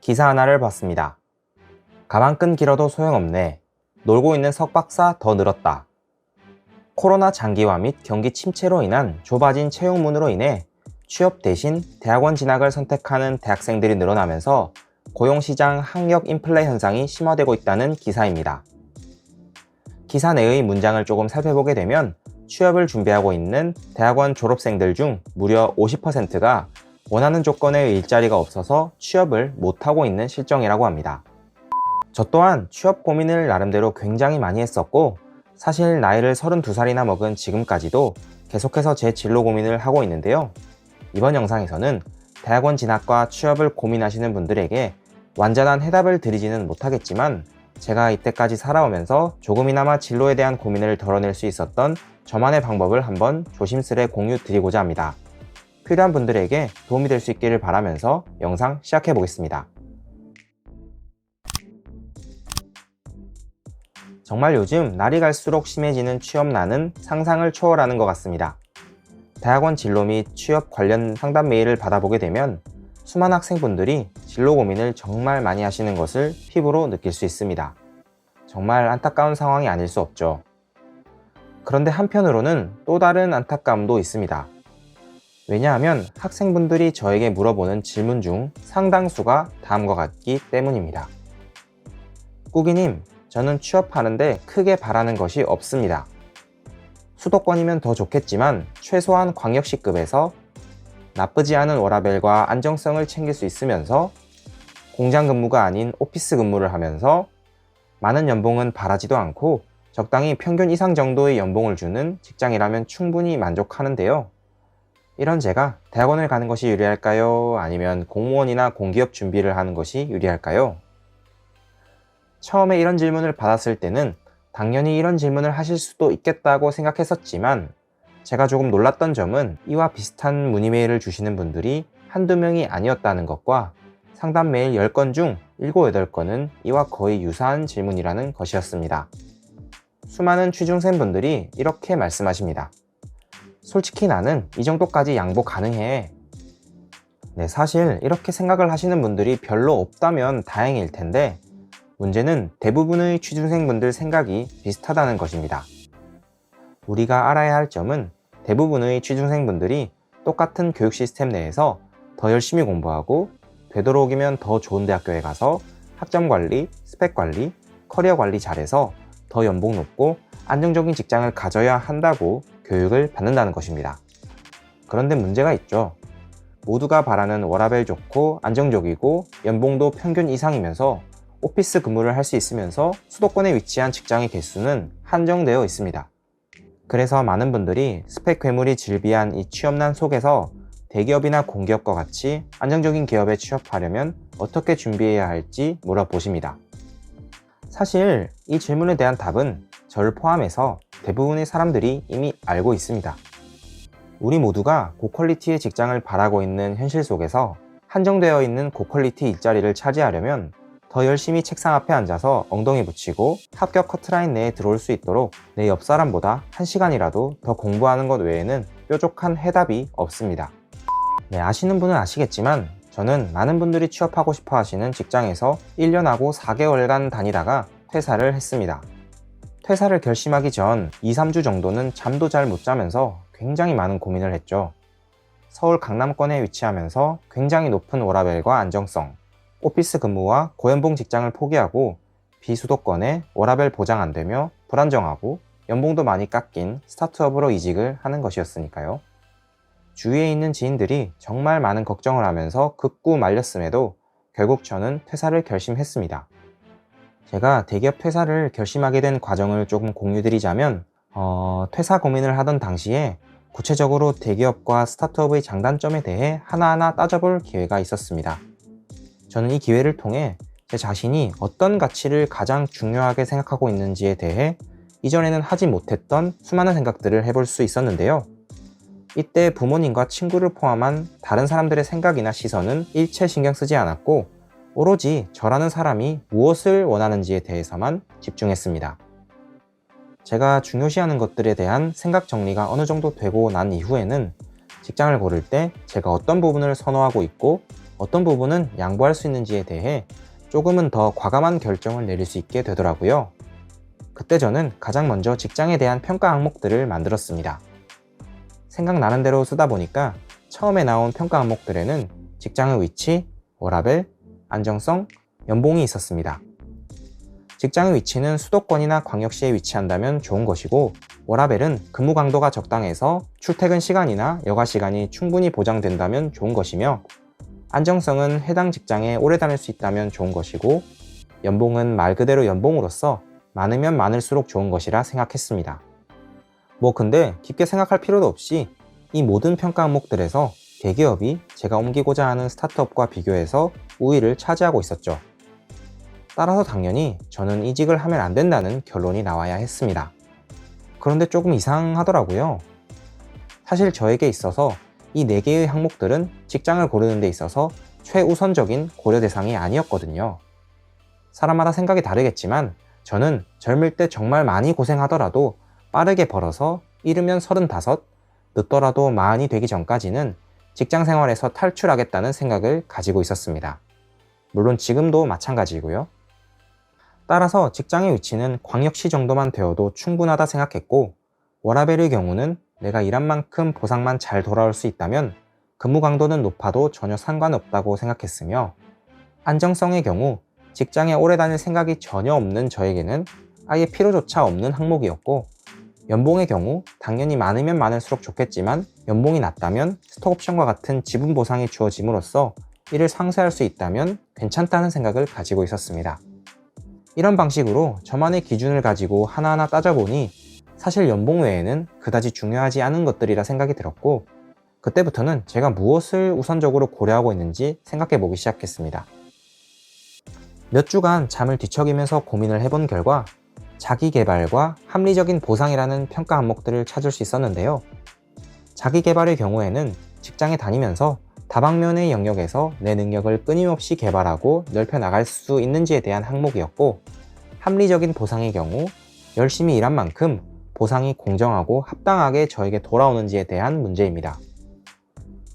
기사 하나를 봤습니다. 가방끈 길어도 소용없네. 놀고 있는 석박사 더 늘었다. 코로나 장기화 및 경기 침체로 인한 좁아진 채용문으로 인해 취업 대신 대학원 진학을 선택하는 대학생들이 늘어나면서 고용시장 학력 인플레 현상이 심화되고 있다는 기사입니다. 기사 내의 문장을 조금 살펴보게 되면 취업을 준비하고 있는 대학원 졸업생들 중 무려 50%가 원하는 조건의 일자리가 없어서 취업을 못하고 있는 실정이라고 합니다. 저 또한 취업 고민을 나름대로 굉장히 많이 했었고, 사실 나이를 32살이나 먹은 지금까지도 계속해서 제 진로 고민을 하고 있는데요. 이번 영상에서는 대학원 진학과 취업을 고민하시는 분들에게 완전한 해답을 드리지는 못하겠지만, 제가 이때까지 살아오면서 조금이나마 진로에 대한 고민을 덜어낼 수 있었던 저만의 방법을 한번 조심스레 공유 드리고자 합니다. 필요한 분들에게 도움이 될 수 있기를 바라면서 영상 시작해 보겠습니다. 정말 요즘 날이 갈수록 심해지는 취업난은 상상을 초월하는 것 같습니다. 대학원 진로 및 취업 관련 상담 메일을 받아보게 되면 수많은 학생분들이 진로 고민을 정말 많이 하시는 것을 피부로 느낄 수 있습니다. 정말 안타까운 상황이 아닐 수 없죠. 그런데 한편으로는 또 다른 안타까움도 있습니다. 왜냐하면 학생분들이 저에게 물어보는 질문 중 상당수가 다음과 같기 때문입니다. 꾸기님, 저는 취업하는데 크게 바라는 것이 없습니다. 수도권이면 더 좋겠지만 최소한 광역시급에서 나쁘지 않은 워라밸과 안정성을 챙길 수 있으면서 공장 근무가 아닌 오피스 근무를 하면서 많은 연봉은 바라지도 않고 적당히 평균 이상 정도의 연봉을 주는 직장이라면 충분히 만족하는데요. 이런 제가 대학원을 가는 것이 유리할까요? 아니면 공무원이나 공기업 준비를 하는 것이 유리할까요? 처음에 이런 질문을 받았을 때는 당연히 이런 질문을 하실 수도 있겠다고 생각했었지만, 제가 조금 놀랐던 점은 이와 비슷한 문의 메일을 주시는 분들이 한두 명이 아니었다는 것과 상담 메일 10건 중 7, 8건은 이와 거의 유사한 질문이라는 것이었습니다. 수많은 취준생분들이 이렇게 말씀하십니다. 솔직히 나는 이 정도까지 양보 가능해. 네, 사실 이렇게 생각을 하시는 분들이 별로 없다면 다행일 텐데, 문제는 대부분의 취준생분들 생각이 비슷하다는 것입니다. 우리가 알아야 할 점은 대부분의 취준생분들이 똑같은 교육 시스템 내에서 더 열심히 공부하고 되도록이면 더 좋은 대학교에 가서 학점 관리, 스펙 관리, 커리어 관리 잘해서 더 연봉 높고 안정적인 직장을 가져야 한다고 교육을 받는다는 것입니다. 그런데 문제가 있죠. 모두가 바라는 워라밸 좋고 안정적이고 연봉도 평균 이상이면서 오피스 근무를 할 수 있으면서 수도권에 위치한 직장의 개수는 한정되어 있습니다. 그래서 많은 분들이 스펙 괴물이 즐비한 이 취업난 속에서 대기업이나 공기업과 같이 안정적인 기업에 취업하려면 어떻게 준비해야 할지 물어보십니다. 사실 이 질문에 대한 답은 저를 포함해서 대부분의 사람들이 이미 알고 있습니다. 우리 모두가 고퀄리티의 직장을 바라고 있는 현실 속에서 한정되어 있는 고퀄리티 일자리를 차지하려면 더 열심히 책상 앞에 앉아서 엉덩이 붙이고 합격 커트라인 내에 들어올 수 있도록 내 옆 사람보다 1시간이라도 더 공부하는 것 외에는 뾰족한 해답이 없습니다. 네, 아시는 분은 아시겠지만 저는 많은 분들이 취업하고 싶어 하시는 직장에서 1년하고 4개월간 다니다가 퇴사를 했습니다. 퇴사를 결심하기 전 2, 3주 정도는 잠도 잘 못 자면서 굉장히 많은 고민을 했죠. 서울 강남권에 위치하면서 굉장히 높은 워라밸과 안정성, 오피스 근무와 고연봉 직장을 포기하고 비수도권에 워라밸 보장 안 되며 불안정하고 연봉도 많이 깎인 스타트업으로 이직을 하는 것이었으니까요. 주위에 있는 지인들이 정말 많은 걱정을 하면서 극구 말렸음에도 결국 저는 퇴사를 결심했습니다. 제가 대기업 퇴사를 결심하게 된 과정을 조금 공유드리자면 퇴사 고민을 하던 당시에 구체적으로 대기업과 스타트업의 장단점에 대해 하나하나 따져볼 기회가 있었습니다. 저는 이 기회를 통해 제 자신이 어떤 가치를 가장 중요하게 생각하고 있는지에 대해 이전에는 하지 못했던 수많은 생각들을 해볼 수 있었는데요. 이때 부모님과 친구를 포함한 다른 사람들의 생각이나 시선은 일체 신경 쓰지 않았고 오로지 저라는 사람이 무엇을 원하는지에 대해서만 집중했습니다. 제가 중요시하는 것들에 대한 생각 정리가 어느 정도 되고 난 이후에는 직장을 고를 때 제가 어떤 부분을 선호하고 있고 어떤 부분은 양보할 수 있는지에 대해 조금은 더 과감한 결정을 내릴 수 있게 되더라고요. 그때 저는 가장 먼저 직장에 대한 평가 항목들을 만들었습니다. 생각나는 대로 쓰다 보니까 처음에 나온 평가 항목들에는 직장의 위치, 워라밸, 안정성, 연봉이 있었습니다. 직장의 위치는 수도권이나 광역시에 위치한다면 좋은 것이고, 워라밸은 근무 강도가 적당해서 출퇴근 시간이나 여가 시간이 충분히 보장된다면 좋은 것이며, 안정성은 해당 직장에 오래 다닐 수 있다면 좋은 것이고, 연봉은 말 그대로 연봉으로서 많으면 많을수록 좋은 것이라 생각했습니다. 근데 깊게 생각할 필요도 없이 이 모든 평가 항목들에서 대기업이 제가 옮기고자 하는 스타트업과 비교해서 우위를 차지하고 있었죠. 따라서 당연히 저는 이직을 하면 안 된다는 결론이 나와야 했습니다. 그런데 조금 이상하더라고요. 사실 저에게 있어서 이 4개의 항목들은 직장을 고르는 데 있어서 최우선적인 고려 대상이 아니었거든요. 사람마다 생각이 다르겠지만 저는 젊을 때 정말 많이 고생하더라도 빠르게 벌어서 이르면 35, 늦더라도 40이 되기 전까지는 직장 생활에서 탈출하겠다는 생각을 가지고 있었습니다. 물론 지금도 마찬가지고요. 따라서 직장의 위치는 광역시 정도만 되어도 충분하다 생각했고, 워라밸의 경우는 내가 일한 만큼 보상만 잘 돌아올 수 있다면 근무 강도는 높아도 전혀 상관없다고 생각했으며, 안정성의 경우 직장에 오래 다닐 생각이 전혀 없는 저에게는 아예 필요조차 없는 항목이었고, 연봉의 경우 당연히 많으면 많을수록 좋겠지만 연봉이 낮다면 스톡옵션과 같은 지분 보상이 주어짐으로써 이를 상쇄할 수 있다면 괜찮다는 생각을 가지고 있었습니다. 이런 방식으로 저만의 기준을 가지고 하나하나 따져보니 사실 연봉 외에는 그다지 중요하지 않은 것들이라 생각이 들었고, 그때부터는 제가 무엇을 우선적으로 고려하고 있는지 생각해보기 시작했습니다. 몇 주간 잠을 뒤척이면서 고민을 해본 결과 자기개발과 합리적인 보상이라는 평가 항목들을 찾을 수 있었는데요. 자기개발의 경우에는 직장에 다니면서 다방면의 영역에서 내 능력을 끊임없이 개발하고 넓혀나갈 수 있는지에 대한 항목이었고, 합리적인 보상의 경우 열심히 일한 만큼 보상이 공정하고 합당하게 저에게 돌아오는지에 대한 문제입니다.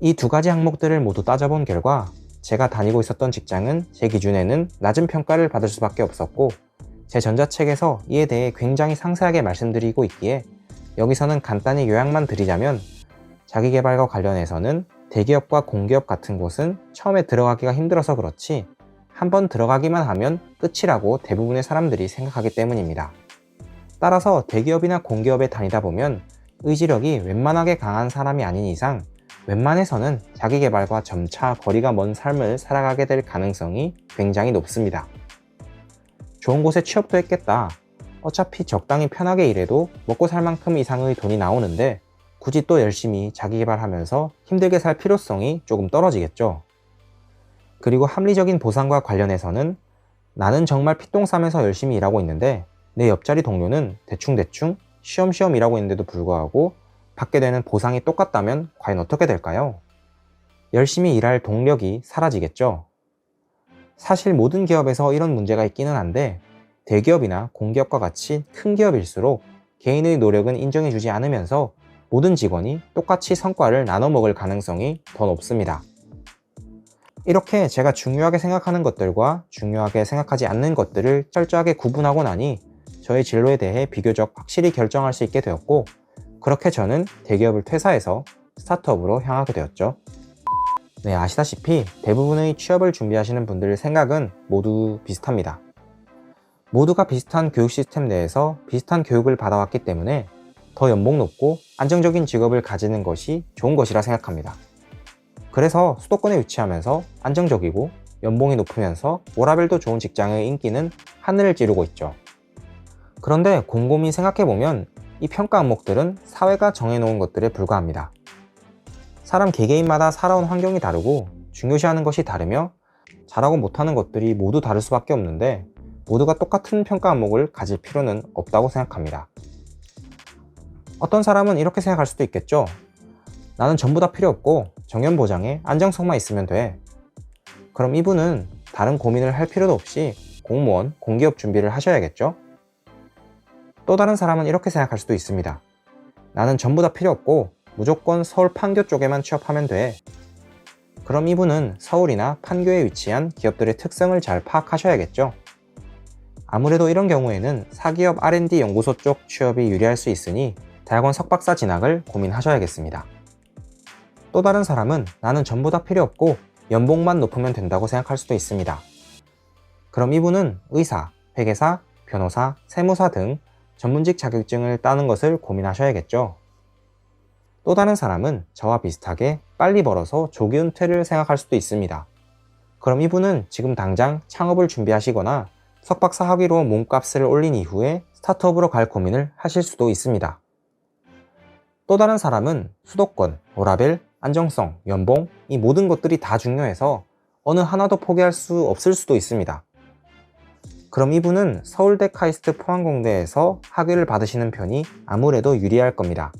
이 2가지 항목들을 모두 따져본 결과 제가 다니고 있었던 직장은 제 기준에는 낮은 평가를 받을 수밖에 없었고, 제 전자책에서 이에 대해 굉장히 상세하게 말씀드리고 있기에 여기서는 간단히 요약만 드리자면, 자기개발과 관련해서는 대기업과 공기업 같은 곳은 처음에 들어가기가 힘들어서 그렇지 한번 들어가기만 하면 끝이라고 대부분의 사람들이 생각하기 때문입니다. 따라서 대기업이나 공기업에 다니다 보면 의지력이 웬만하게 강한 사람이 아닌 이상 웬만해서는 자기개발과 점차 거리가 먼 삶을 살아가게 될 가능성이 굉장히 높습니다. 좋은 곳에 취업도 했겠다. 어차피 적당히 편하게 일해도 먹고 살 만큼 이상의 돈이 나오는데 굳이 또 열심히 자기개발하면서 힘들게 살 필요성이 조금 떨어지겠죠. 그리고 합리적인 보상과 관련해서는 나는 정말 피똥 싸면서 열심히 일하고 있는데 내 옆자리 동료는 대충대충 쉬엄쉬엄 일하고 있는데도 불구하고 받게 되는 보상이 똑같다면 과연 어떻게 될까요? 열심히 일할 동력이 사라지겠죠. 사실 모든 기업에서 이런 문제가 있기는 한데 대기업이나 공기업과 같이 큰 기업일수록 개인의 노력은 인정해주지 않으면서 모든 직원이 똑같이 성과를 나눠 먹을 가능성이 더 높습니다. 이렇게 제가 중요하게 생각하는 것들과 중요하게 생각하지 않는 것들을 철저하게 구분하고 나니 저의 진로에 대해 비교적 확실히 결정할 수 있게 되었고, 그렇게 저는 대기업을 퇴사해서 스타트업으로 향하게 되었죠. 네, 아시다시피 대부분의 취업을 준비하시는 분들의 생각은 모두 비슷합니다. 모두가 비슷한 교육 시스템 내에서 비슷한 교육을 받아왔기 때문에 더 연봉 높고 안정적인 직업을 가지는 것이 좋은 것이라 생각합니다. 그래서 수도권에 위치하면서 안정적이고 연봉이 높으면서 워라밸도 좋은 직장의 인기는 하늘을 찌르고 있죠. 그런데 곰곰이 생각해보면 이 평가 항목들은 사회가 정해놓은 것들에 불과합니다. 사람 개개인마다 살아온 환경이 다르고 중요시하는 것이 다르며 잘하고 못하는 것들이 모두 다를 수밖에 없는데 모두가 똑같은 평가 항목을 가질 필요는 없다고 생각합니다. 어떤 사람은 이렇게 생각할 수도 있겠죠. 나는 전부 다 필요 없고 정년보장에 안정성만 있으면 돼. 그럼 이분은 다른 고민을 할 필요도 없이 공무원, 공기업 준비를 하셔야겠죠? 또 다른 사람은 이렇게 생각할 수도 있습니다. 나는 전부 다 필요 없고 무조건 서울 판교 쪽에만 취업하면 돼. 그럼 이분은 서울이나 판교에 위치한 기업들의 특성을 잘 파악하셔야겠죠. 아무래도 이런 경우에는 사기업 R&D 연구소 쪽 취업이 유리할 수 있으니 대학원 석박사 진학을 고민하셔야겠습니다. 또 다른 사람은 나는 전부 다 필요 없고 연봉만 높으면 된다고 생각할 수도 있습니다. 그럼 이분은 의사, 회계사, 변호사, 세무사 등 전문직 자격증을 따는 것을 고민하셔야겠죠. 또 다른 사람은 저와 비슷하게 빨리 벌어서 조기 은퇴를 생각할 수도 있습니다. 그럼 이분은 지금 당장 창업을 준비하시거나 석박사 학위로 몸값을 올린 이후에 스타트업으로 갈 고민을 하실 수도 있습니다. 또 다른 사람은 수도권, 워라밸, 안정성, 연봉, 이 모든 것들이 다 중요해서 어느 하나도 포기할 수 없을 수도 있습니다. 그럼 이분은 서울대 카이스트 포항공대에서 학위를 받으시는 편이 아무래도 유리할 겁니다.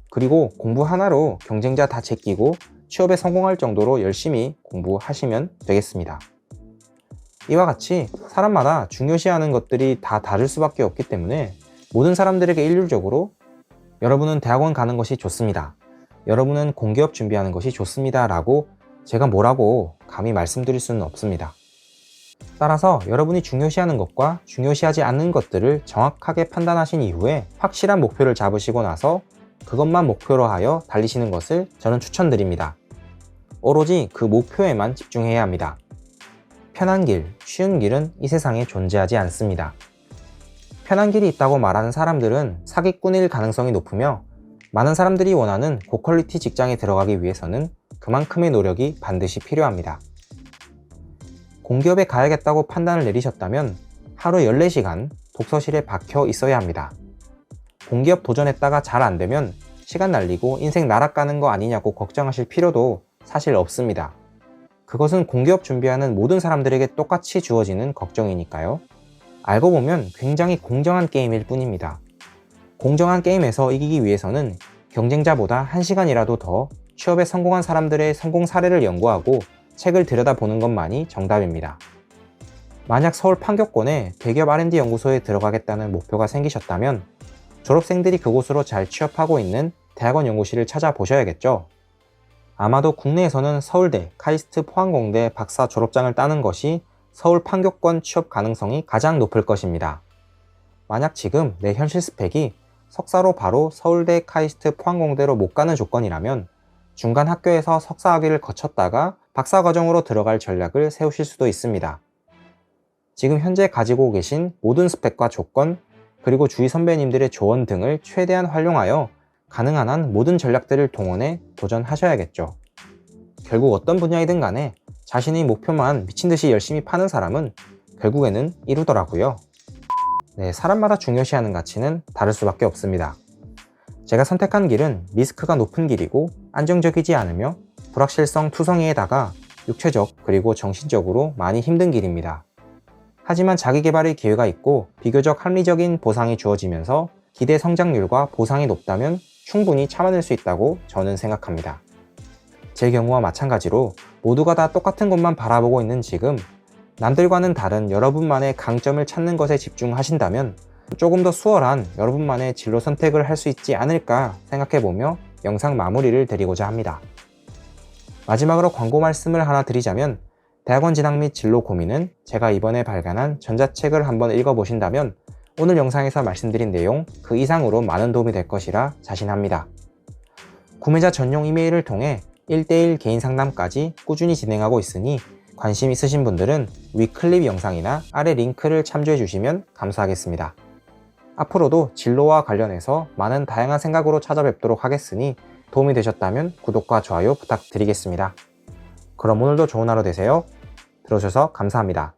그리고 공부 하나로 경쟁자 다 제끼고 취업에 성공할 정도로 열심히 공부하시면 되겠습니다. 이와 같이 사람마다 중요시하는 것들이 다 다를 수밖에 없기 때문에 모든 사람들에게 일률적으로 여러분은 대학원 가는 것이 좋습니다. 여러분은 공기업 준비하는 것이 좋습니다. 라고 제가 뭐라고 감히 말씀드릴 수는 없습니다. 따라서 여러분이 중요시하는 것과 중요시하지 않는 것들을 정확하게 판단하신 이후에 확실한 목표를 잡으시고 나서 그것만 목표로 하여 달리시는 것을 저는 추천드립니다. 오로지 그 목표에만 집중해야 합니다. 편한 길, 쉬운 길은 이 세상에 존재하지 않습니다. 편한 길이 있다고 말하는 사람들은 사기꾼일 가능성이 높으며 많은 사람들이 원하는 고퀄리티 직장에 들어가기 위해서는 그만큼의 노력이 반드시 필요합니다. 공기업에 가야겠다고 판단을 내리셨다면 하루 14시간 독서실에 박혀 있어야 합니다. 공기업 도전했다가 잘 안되면 시간 날리고 인생 날아가는 거 아니냐고 걱정하실 필요도 사실 없습니다. 그것은 공기업 준비하는 모든 사람들에게 똑같이 주어지는 걱정이니까요. 알고 보면 굉장히 공정한 게임일 뿐입니다. 공정한 게임에서 이기기 위해서는 경쟁자보다 1시간이라도 더 취업에 성공한 사람들의 성공 사례를 연구하고 책을 들여다보는 것만이 정답입니다. 만약 서울 판교권에 대기업 R&D 연구소에 들어가겠다는 목표가 생기셨다면 졸업생들이 그곳으로 잘 취업하고 있는 대학원 연구실을 찾아보셔야겠죠. 아마도 국내에서는 서울대, 카이스트 포항공대 박사 졸업장을 따는 것이 서울 판교권 취업 가능성이 가장 높을 것입니다. 만약 지금 내 현실 스펙이 석사로 바로 서울대, 카이스트, 포항공대로 못 가는 조건이라면 중간 학교에서 석사 학위를 거쳤다가 박사 과정으로 들어갈 전략을 세우실 수도 있습니다. 지금 현재 가지고 계신 모든 스펙과 조건, 그리고 주위 선배님들의 조언 등을 최대한 활용하여 가능한 한 모든 전략들을 동원해 도전하셔야겠죠. 결국 어떤 분야이든 간에 자신의 목표만 미친듯이 열심히 파는 사람은 결국에는 이루더라고요. 네, 사람마다 중요시하는 가치는 다를 수밖에 없습니다. 제가 선택한 길은 리스크가 높은 길이고 안정적이지 않으며 불확실성 투성이에다가 육체적 그리고 정신적으로 많이 힘든 길입니다. 하지만 자기 개발의 기회가 있고 비교적 합리적인 보상이 주어지면서 기대 성장률과 보상이 높다면 충분히 참아낼 수 있다고 저는 생각합니다. 제 경우와 마찬가지로 모두가 다 똑같은 것만 바라보고 있는 지금 남들과는 다른 여러분만의 강점을 찾는 것에 집중하신다면 조금 더 수월한 여러분만의 진로 선택을 할 수 있지 않을까 생각해보며 영상 마무리를 드리고자 합니다. 마지막으로 광고 말씀을 하나 드리자면 대학원 진학 및 진로 고민은 제가 이번에 발간한 전자책을 한번 읽어보신다면 오늘 영상에서 말씀드린 내용 그 이상으로 많은 도움이 될 것이라 자신합니다. 구매자 전용 이메일을 통해 1:1 개인 상담까지 꾸준히 진행하고 있으니 관심 있으신 분들은 위 클립 영상이나 아래 링크를 참조해 주시면 감사하겠습니다. 앞으로도 진로와 관련해서 많은 다양한 생각으로 찾아뵙도록 하겠으니 도움이 되셨다면 구독과 좋아요 부탁드리겠습니다. 그럼 오늘도 좋은 하루 되세요. 들어주셔서 감사합니다.